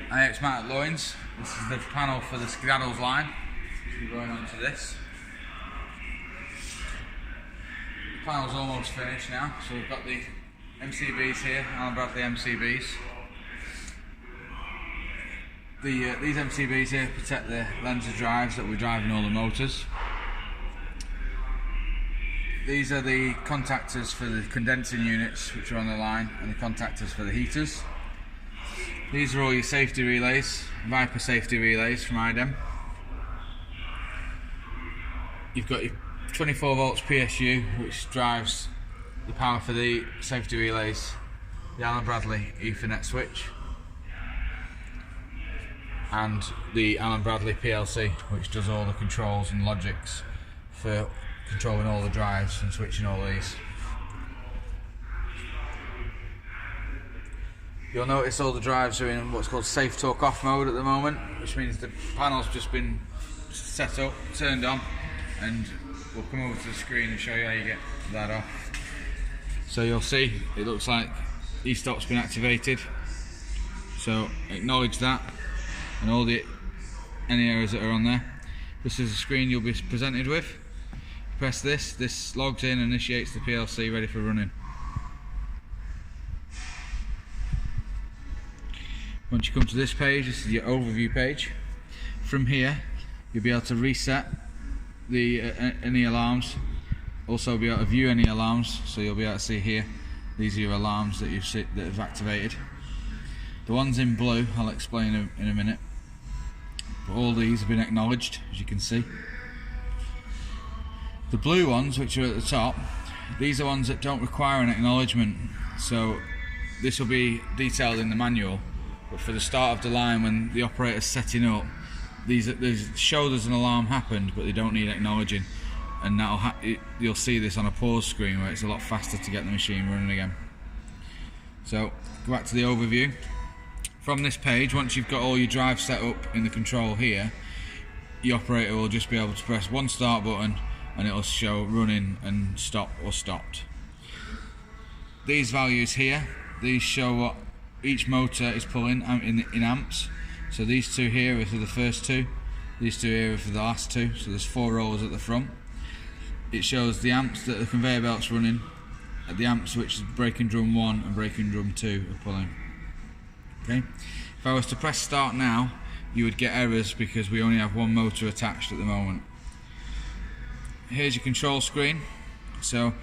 Hi, it's Matt at Loynds. This is the panel for the skedaddles line. We're going on to this. The panel's almost finished now, so we've got the MCBs here, Allen Bradley MCBs. These MCBs here protect the lens of drives that we're driving all the motors. These are the contactors for the condensing units which are on the line, and the contactors for the heaters. These are all your safety relays, Viper safety relays from IDEM. You've got your 24 volts PSU, which drives the power for the safety relays, the Allen Bradley Ethernet switch, and the Allen Bradley PLC, which does all the controls and logics for controlling all the drives and switching all these. You'll notice all the drives are in what's called safe talk off mode at the moment, which means the panel's just been set up, turned on, and we'll come over to the screen and show you how you get that off. So you'll see it looks like e-stop's been activated, so acknowledge that and any errors that are on there. This is the screen you'll be presented with. Press this logs in and initiates the PLC ready for running. Once you come to this page, this is your overview page. From here you'll be able to reset any alarms, also be able to view any alarms, so you'll be able to see here these are your alarms that have activated. The ones in blue I'll explain in a minute, but all these have been acknowledged, as you can see. The blue ones, which are at the top, these are ones that don't require an acknowledgement, so this will be detailed in the manual. But for the start of the line, when the operator's setting up, these show there's an alarm happened, but they don't need acknowledging, and you'll see this on a pause screen where it's a lot faster to get the machine running again. So go back to the overview. From this page, once you've got all your drives set up in the control here, the operator will just be able to press one start button and it'll show running and stop or stopped. These values here, these show what each motor is pulling in amps. So these two here are for the first two, these two here are for the last two, so there's 4 rollers at the front. It shows the amps that the conveyor belt's running, the amps which is braking drum 1 and braking drum 2 are pulling. Okay. If I was to press start now, you would get errors because we only have one motor attached at the moment. Here's your control screen. So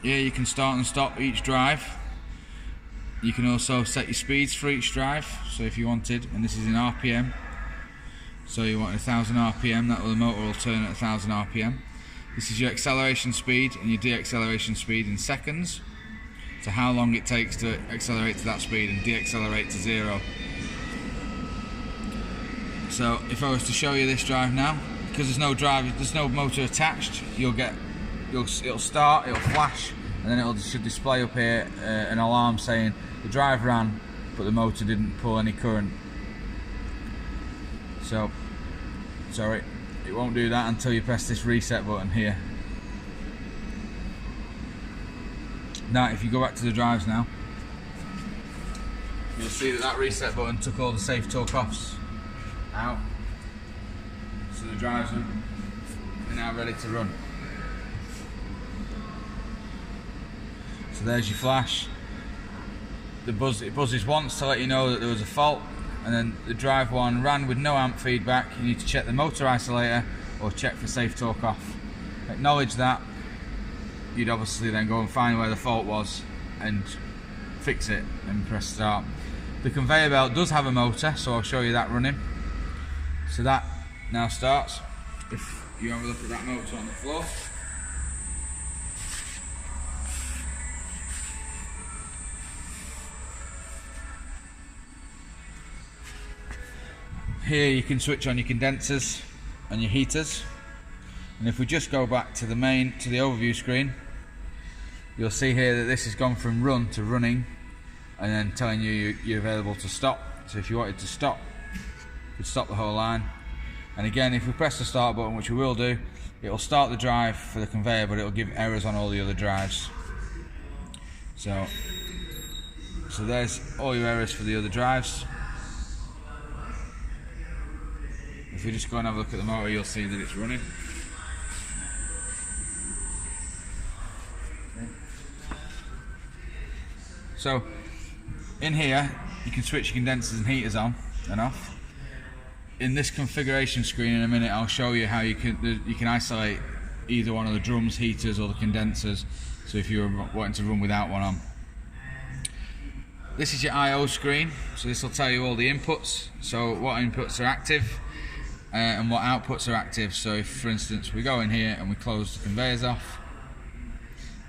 here you can start and stop each drive. You can also set your speeds for each drive, so if you wanted, and this is in RPM, so you want 1000 RPM, the motor will turn at 1000 RPM. This is your acceleration speed and your deacceleration speed in seconds, so how long it takes to accelerate to that speed and deaccelerate to 0. So if I was to show you this drive now, because there's no motor attached, it'll start, it'll flash, and then it should display up here an alarm saying the drive ran but the motor didn't pull any current. So sorry, it won't do that until you press this reset button here. Now if you go back to the drives now, you'll see that reset button took all the safe talk offs out, so the drives are now ready to run. So there's your flash. It buzzes once to let you know that there was a fault, and then the drive 1 ran with no amp feedback. You need to check the motor isolator or check for safe talk off. Acknowledge that. You'd obviously then go and find where the fault was and fix it and press start. The conveyor belt does have a motor, so I'll show you that running. So that now starts. If you have a look at that motor on the floor. Here you can switch on your condensers and your heaters, and if we just go back to the overview screen, you'll see here that this has gone from run to running, and then telling you you're available to stop. So if you wanted to stop, you could stop the whole line. And again, if we press the start button, which we will do, it will start the drive for the conveyor, but it will give errors on all the other drives. So there's all your errors for the other drives. If we just go and have a look at the motor, you'll see that it's running. So in here you can switch your condensers and heaters on and off. In this configuration screen in a minute I'll show you how you can isolate either one of the drums, heaters or the condensers, so if you're wanting to run without one on. This is your I/O screen, so this will tell you all the inputs, so what inputs are active and what outputs are active. So if, for instance, we go in here and we close the conveyors off,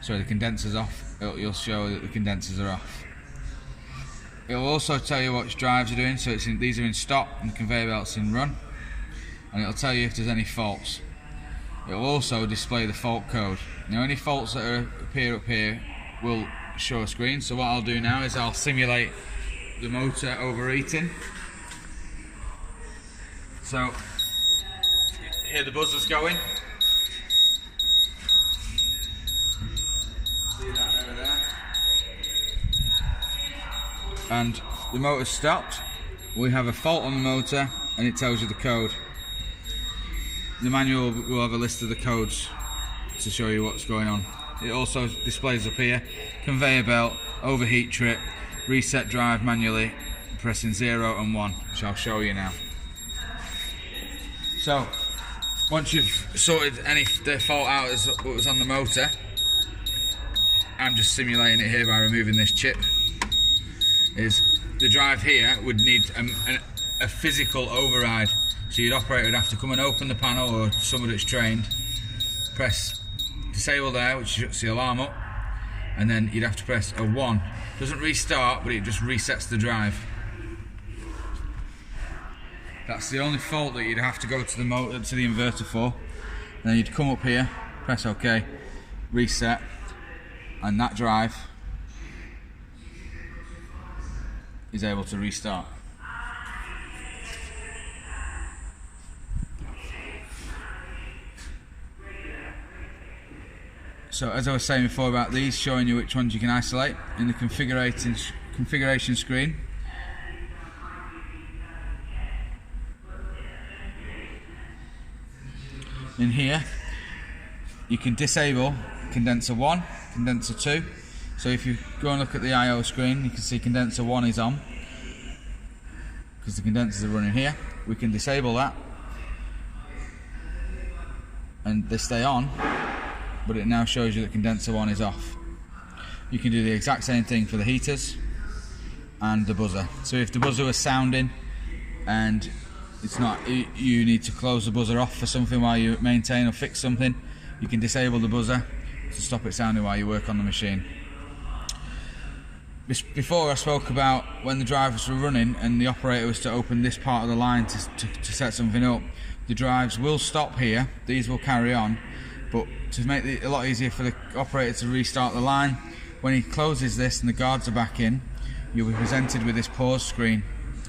sorry, the condensers off, you'll show that the condensers are off. It will also tell you what drives are doing, so these are in stop and the conveyor belt's in run, and it'll tell you if there's any faults. It will also display the fault code. Now any faults that appear up here will show a screen, so what I'll do now is I'll simulate the motor overheating. So here the buzzer's going. See that over there? And the motor's stopped. We have a fault on the motor and it tells you the code. The manual will have a list of the codes to show you what's going on. It also displays up here conveyor belt, overheat trip, reset drive manually, pressing 0 and 1, which I'll show you now. So once you've sorted the fault out as what was on the motor, I'm just simulating it here by removing this chip. Is the drive here would need a physical override, so your operator would have to come and open the panel, or someone that's trained, press disable there, which shuts the alarm up, and then you'd have to press a 1. Doesn't restart, but it just resets the drive. That's the only fault that you'd have to go to the motor, to the inverter for. And then you'd come up here, press OK, reset, and that drive is able to restart. So as I was saying before about these, showing you which ones you can isolate in the configuration screen. In here you can disable condenser 1, condenser 2. So if you go and look at the I/O screen, you can see condenser 1 is on because the condensers are running here. We can disable that and they stay on, but it now shows you that condenser 1 is off. You can do the exact same thing for the heaters and the buzzer. So if the buzzer was sounding and it's not, you need to close the buzzer off for something while you maintain or fix something, you can disable the buzzer to stop it sounding while you work on the machine. Before I spoke about when the drivers were running and the operator was to open this part of the line to set something up. The drives will stop here, these will carry on, but to make it a lot easier for the operator to restart the line, when he closes this and the guards are back in, you'll be presented with this pause screen.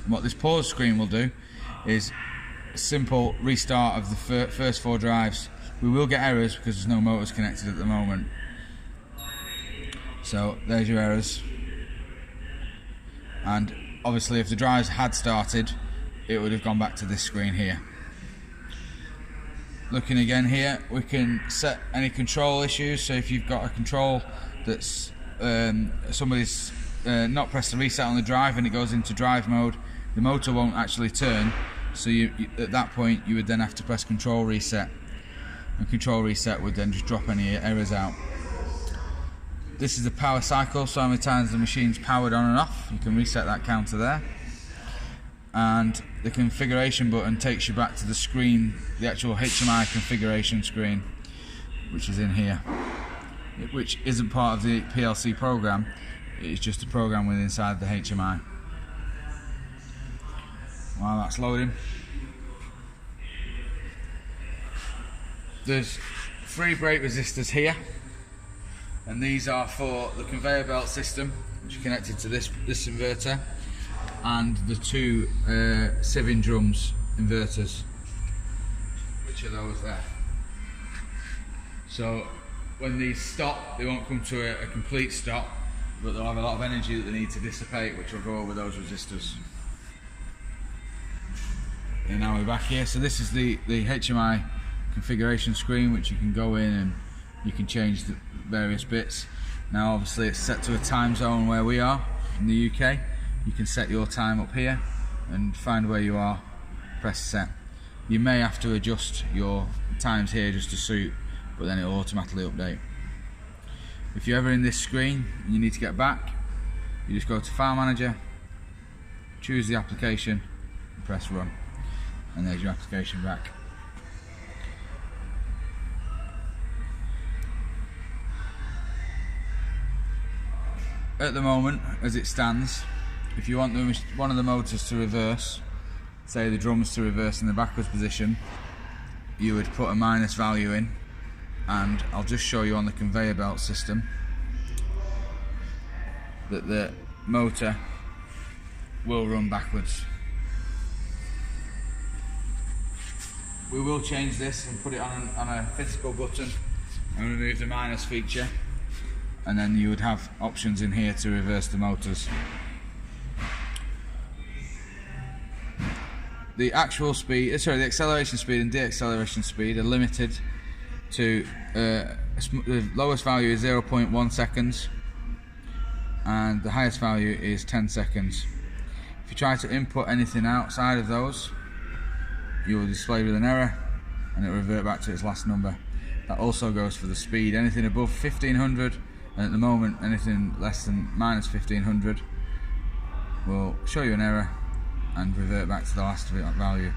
And what this pause screen will do is a simple restart of the first 4 drives. We will get errors because there's no motors connected at the moment. So there's your errors. And obviously if the drives had started, it would have gone back to this screen here. Looking again here, we can set any control issues. So if you've got a control that's somebody's not pressed the reset on the drive and it goes into drive mode, the motor won't actually turn. So at that point you would then have to press control reset, and control reset would then just drop any errors out. This is the power cycle, so how many times the machine's powered on and off. You can reset that counter there. And the configuration button takes you back to the screen, the actual HMI configuration screen, which is in here, which isn't part of the PLC program, it's just a program within inside the HMI. While that's loading, there's 3 brake resistors here, and these are for the conveyor belt system, which is connected to this inverter, and the 2 sieving drums inverters, which are those there. So when these stop, they won't come to a complete stop, but they'll have a lot of energy that they need to dissipate, which will go over those resistors. And now we're back here. So this is the HMI configuration screen, which you can go in and you can change the various bits. Now obviously it's set to a time zone where we are in the UK. You can set your time up here and find where you are, press set. You may have to adjust your times here just to suit, but then it will automatically update. If you're ever in this screen and you need to get back, you just go to File Manager, choose the application and press Run, and there's your application back. At the moment, as it stands, if you want one of the motors to reverse, say the drums to reverse in the backwards position, you would put a minus value in, and I'll just show you on the conveyor belt system that the motor will run backwards. We will change this and put it on a physical button and remove the minus feature, and then you would have options in here to reverse the motors. The actual speed, the acceleration speed and deceleration speed are limited to the lowest value is 0.1 seconds and the highest value is 10 seconds. If you try to input anything outside of those, you will display with an error and it will revert back to its last number. That also goes for the speed. Anything above 1500, and at the moment anything less than minus 1500 will show you an error and revert back to the last value.